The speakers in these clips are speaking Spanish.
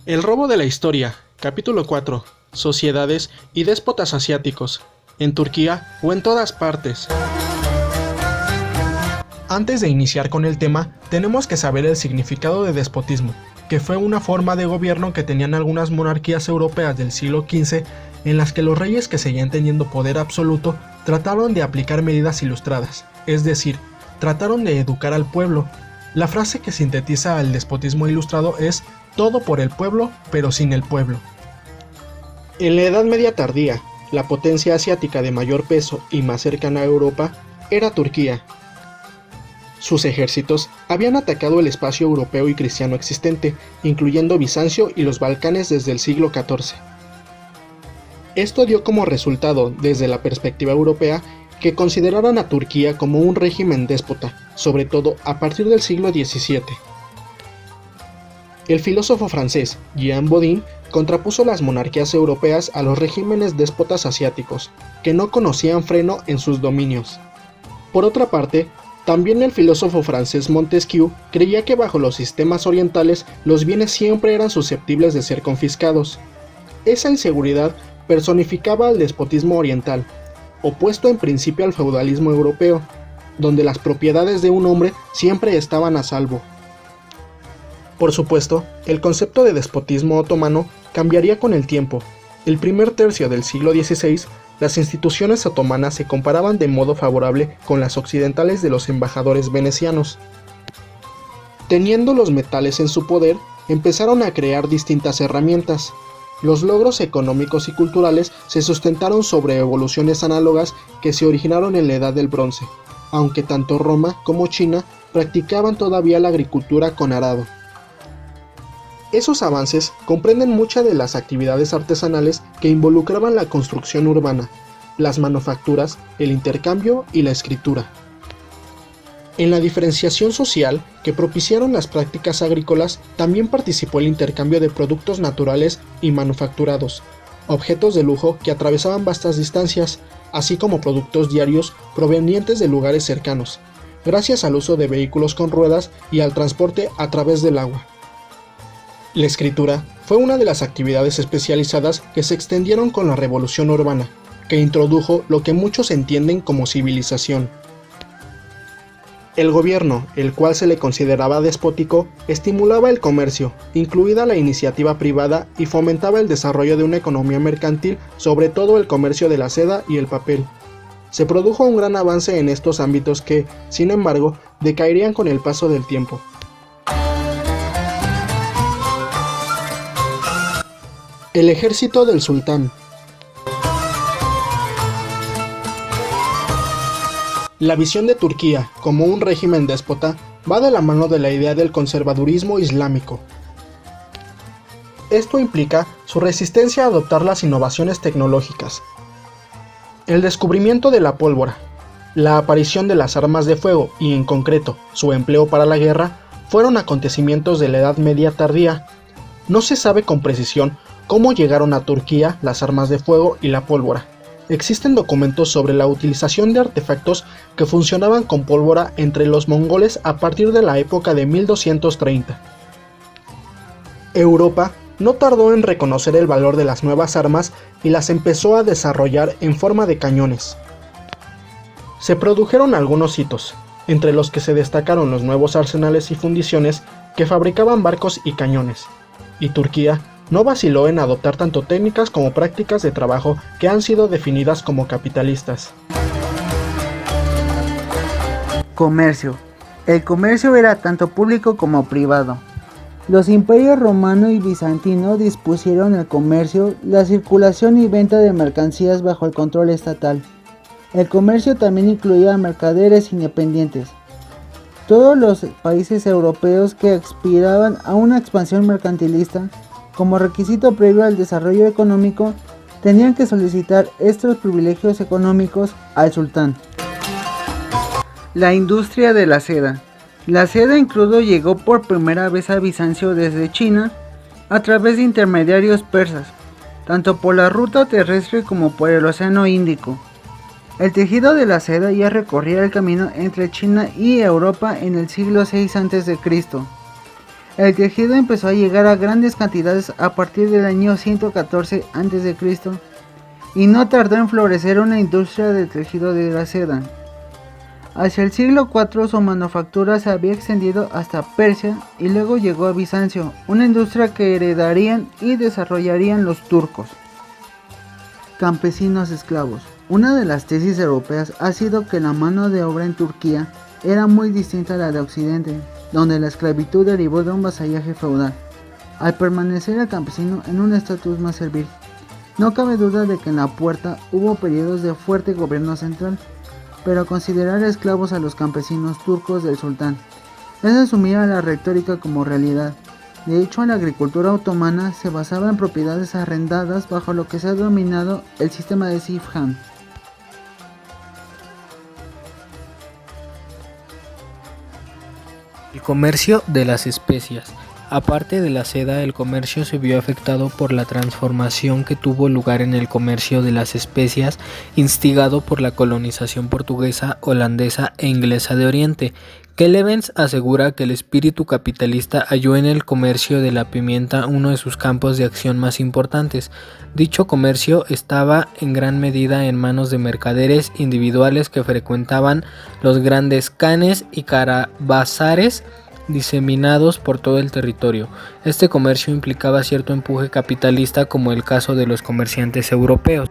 El robo de la historia, capítulo 4. Sociedades y déspotas asiáticos, en Turquía o en todas partes. Antes de iniciar con el tema, tenemos que saber el significado de despotismo, que fue una forma de gobierno que tenían algunas monarquías europeas del siglo XV, en las que los reyes que seguían teniendo poder absoluto trataron de aplicar medidas ilustradas, es decir, trataron de educar al pueblo. La frase que sintetiza al despotismo ilustrado es todo por el pueblo, pero sin el pueblo. En la Edad Media tardía, la potencia asiática de mayor peso y más cercana a Europa era Turquía. Sus ejércitos habían atacado el espacio europeo y cristiano existente, incluyendo Bizancio y los Balcanes desde el siglo XIV. Esto dio como resultado, desde la perspectiva europea, que consideraran a Turquía como un régimen déspota, sobre todo a partir del siglo XVII. El filósofo francés Jean Bodin contrapuso las monarquías europeas a los regímenes déspotas asiáticos, que no conocían freno en sus dominios. Por otra parte, también el filósofo francés Montesquieu creía que bajo los sistemas orientales los bienes siempre eran susceptibles de ser confiscados. Esa inseguridad personificaba el despotismo oriental, opuesto en principio al feudalismo europeo, donde las propiedades de un hombre siempre estaban a salvo. Por supuesto, el concepto de despotismo otomano cambiaría con el tiempo. El primer tercio del siglo XVI, las instituciones otomanas se comparaban de modo favorable con las occidentales de los embajadores venecianos. Teniendo los metales en su poder, empezaron a crear distintas herramientas. Los logros económicos y culturales se sustentaron sobre evoluciones análogas que se originaron en la Edad del Bronce, aunque tanto Roma como China practicaban todavía la agricultura con arado. Esos avances comprenden muchas de las actividades artesanales que involucraban la construcción urbana, las manufacturas, el intercambio y la escritura. En la diferenciación social que propiciaron las prácticas agrícolas también participó el intercambio de productos naturales y manufacturados, objetos de lujo que atravesaban vastas distancias, así como productos diarios provenientes de lugares cercanos, gracias al uso de vehículos con ruedas y al transporte a través del agua. La escritura fue una de las actividades especializadas que se extendieron con la revolución urbana, que introdujo lo que muchos entienden como civilización. El gobierno, el cual se le consideraba despótico, estimulaba el comercio, incluida la iniciativa privada, y fomentaba el desarrollo de una economía mercantil, sobre todo el comercio de la seda y el papel. Se produjo un gran avance en estos ámbitos que, sin embargo, decaerían con el paso del tiempo. El ejército del sultán. La visión de Turquía como un régimen déspota va de la mano de la idea del conservadurismo islámico. Esto implica su resistencia a adoptar las innovaciones tecnológicas. El descubrimiento de la pólvora, la aparición de las armas de fuego y, en concreto, su empleo para la guerra, fueron acontecimientos de la Edad Media tardía. No se sabe con precisión cómo llegaron a Turquía las armas de fuego y la pólvora. Existen documentos sobre la utilización de artefactos que funcionaban con pólvora entre los mongoles a partir de la época de 1230. Europa no tardó en reconocer el valor de las nuevas armas y las empezó a desarrollar en forma de cañones. Se produjeron algunos hitos, entre los que se destacaron los nuevos arsenales y fundiciones que fabricaban barcos y cañones, y Turquía no vaciló en adoptar tanto técnicas como prácticas de trabajo que han sido definidas como capitalistas. Comercio. El comercio era tanto público como privado. Los imperios romano y bizantino dispusieron el comercio, la circulación y venta de mercancías bajo el control estatal. El comercio también incluía mercaderes independientes. Todos los países europeos que aspiraban a una expansión mercantilista, como requisito previo al desarrollo económico, tenían que solicitar estos privilegios económicos al sultán. La industria de la seda. La seda incluso llegó por primera vez a Bizancio desde China a través de intermediarios persas, tanto por la ruta terrestre como por el Océano Índico. El tejido de la seda ya recorría el camino entre China y Europa en el siglo VI a.C. El tejido empezó a llegar a grandes cantidades a partir del año 114 a.C. y no tardó en florecer una industria del tejido de la seda. Hacia el siglo IV su manufactura se había extendido hasta Persia y luego llegó a Bizancio, una industria que heredarían y desarrollarían los turcos. Campesinos esclavos. Una de las tesis europeas ha sido que la mano de obra en Turquía era muy distinta a la de Occidente, donde la esclavitud derivó de un vasallaje feudal, al permanecer el campesino en un estatus más servil. No cabe duda de que en la Puerta hubo periodos de fuerte gobierno central, pero considerar esclavos a los campesinos turcos del sultán es asumir a la retórica como realidad. De hecho, la agricultura otomana se basaba en propiedades arrendadas bajo lo que se ha denominado el sistema de Sifhan. El comercio de las especias. Aparte de la seda, el comercio se vio afectado por la transformación que tuvo lugar en el comercio de las especias, instigado por la colonización portuguesa, holandesa e inglesa de Oriente. Kellevens asegura que el espíritu capitalista halló en el comercio de la pimienta uno de sus campos de acción más importantes. Dicho comercio estaba en gran medida en manos de mercaderes individuales que frecuentaban los grandes khanes y carabazares diseminados por todo el territorio. Este comercio implicaba cierto empuje capitalista, como el caso de los comerciantes europeos.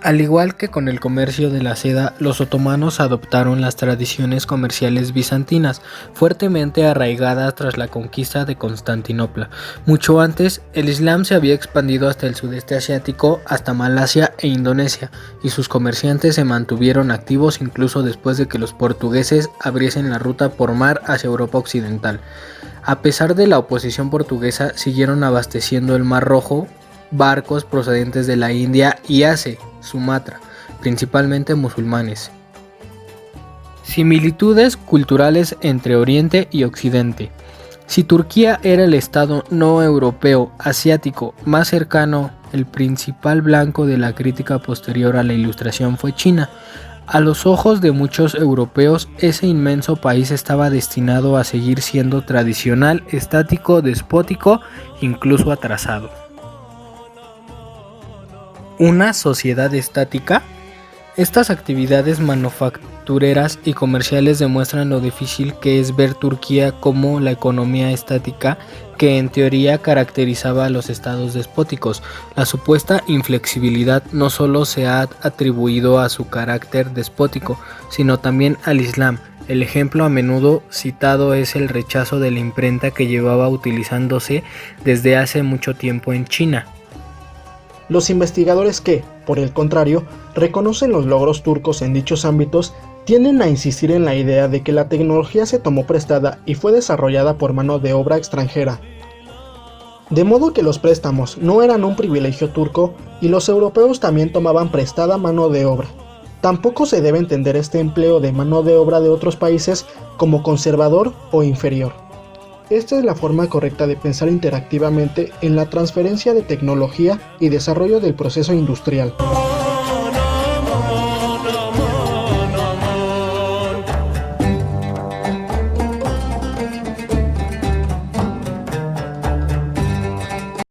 Al igual que con el comercio de la seda, los otomanos adoptaron las tradiciones comerciales bizantinas, fuertemente arraigadas tras la conquista de Constantinopla. Mucho antes, el Islam se había expandido hasta el sudeste asiático, hasta Malasia e Indonesia, y sus comerciantes se mantuvieron activos incluso después de que los portugueses abriesen la ruta por mar hacia Europa occidental. A pesar de la oposición portuguesa, siguieron abasteciendo el Mar Rojo barcos procedentes de la India y Asia, Sumatra, principalmente musulmanes. Similitudes culturales entre Oriente y Occidente. Si Turquía era el estado no europeo asiático más cercano, el principal blanco de la crítica posterior a la Ilustración fue China. A los ojos de muchos europeos, ese inmenso país estaba destinado a seguir siendo tradicional, estático, despótico, incluso atrasado. ¿Una sociedad estática? Estas actividades manufactureras y comerciales demuestran lo difícil que es ver Turquía como la economía estática que en teoría caracterizaba a los estados despóticos. La supuesta inflexibilidad no solo se ha atribuido a su carácter despótico, sino también al Islam. El ejemplo a menudo citado es el rechazo de la imprenta que llevaba utilizándose desde hace mucho tiempo en China. Los investigadores que, por el contrario, reconocen los logros turcos en dichos ámbitos, tienden a insistir en la idea de que la tecnología se tomó prestada y fue desarrollada por mano de obra extranjera. De modo que los préstamos no eran un privilegio turco y los europeos también tomaban prestada mano de obra. Tampoco se debe entender este empleo de mano de obra de otros países como conservador o inferior. Esta es la forma correcta de pensar interactivamente en la transferencia de tecnología y desarrollo del proceso industrial.